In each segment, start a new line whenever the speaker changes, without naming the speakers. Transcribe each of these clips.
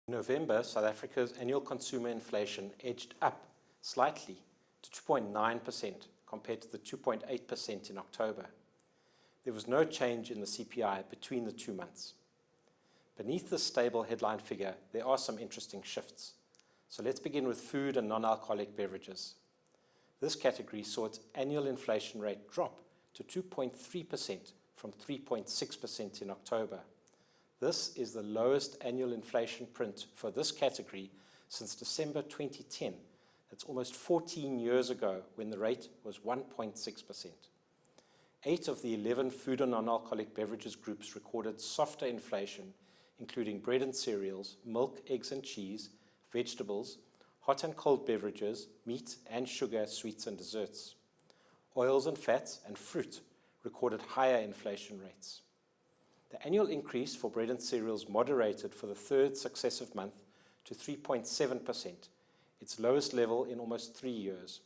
In November, South Africa's annual consumer inflation edged up slightly to 2.9% compared to the 2.8% in October. There was no change in the CPI between the 2 months. Beneath this stable headline figure, there are some interesting shifts. So let's begin with food and non-alcoholic beverages. This category saw its annual inflation rate drop to 2.3% from 3.6% in October. This is the lowest annual inflation print for this category since December 2010. That's almost 14 years ago when the rate was 1.6%. 8 of the 11 food and non-alcoholic beverages groups recorded softer inflation, including bread and cereals, milk, eggs and cheese, vegetables, hot and cold beverages, meat and sugar, sweets and desserts. Oils and fats and fruit recorded higher inflation rates. The annual increase for bread and cereals moderated for the third successive month to 3.7%, its lowest level in almost 3 years.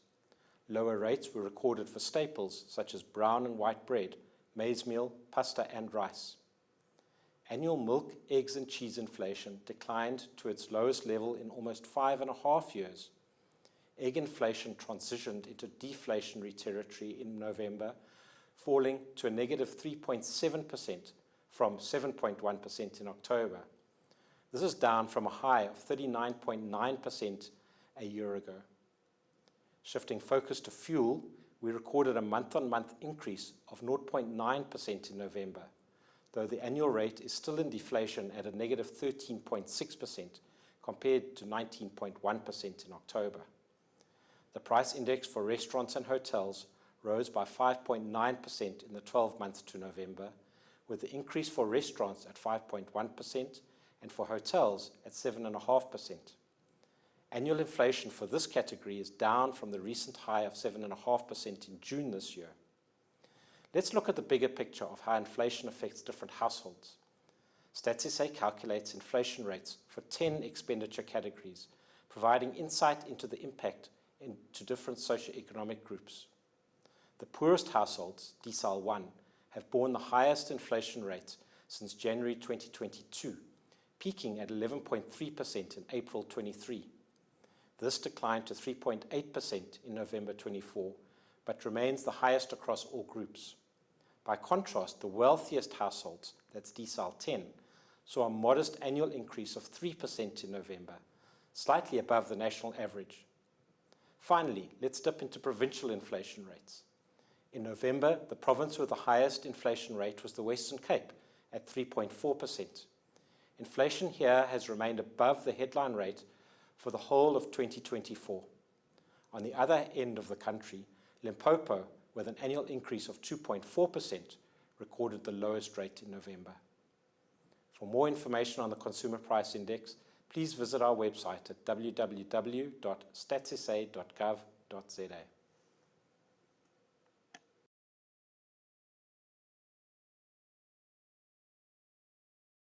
Lower rates were recorded for staples such as brown and white bread, maize meal, pasta and rice. Annual milk, eggs and cheese inflation declined to its lowest level in almost 5.5 years. Egg inflation transitioned into deflationary territory in November, falling to a negative 3.7% from 7.1% in October. This is down from a high of 39.9% a year ago. Shifting focus to fuel, we recorded a month-on-month increase of 0.9% in November, though the annual rate is still in deflation at a negative 13.6% compared to 19.1% in October. The price index for restaurants and hotels rose by 5.9% in the 12 months to November, with the increase for restaurants at 5.1% and for hotels at 7.5%. Annual inflation for this category is down from the recent high of 7.5% in June this year. Let's look at the bigger picture of how inflation affects different households. Stats SA calculates inflation rates for 10 expenditure categories, providing insight into the impact into different socioeconomic groups. The poorest households, decile 1, have borne the highest inflation rate since January 2022, peaking at 11.3% in April 23. This declined to 3.8% in November 24, but remains the highest across all groups. By contrast, the wealthiest households, that's decile 10, saw a modest annual increase of 3% in November, slightly above the national average. Finally, let's dip into provincial inflation rates. In November, the province with the highest inflation rate was the Western Cape at 3.4%. Inflation here has remained above the headline rate for the whole of 2024. On the other end of the country, Limpopo, with an annual increase of 2.4%, recorded the lowest rate in November. For more information on the Consumer Price Index, please visit our website at www.statssa.gov.za.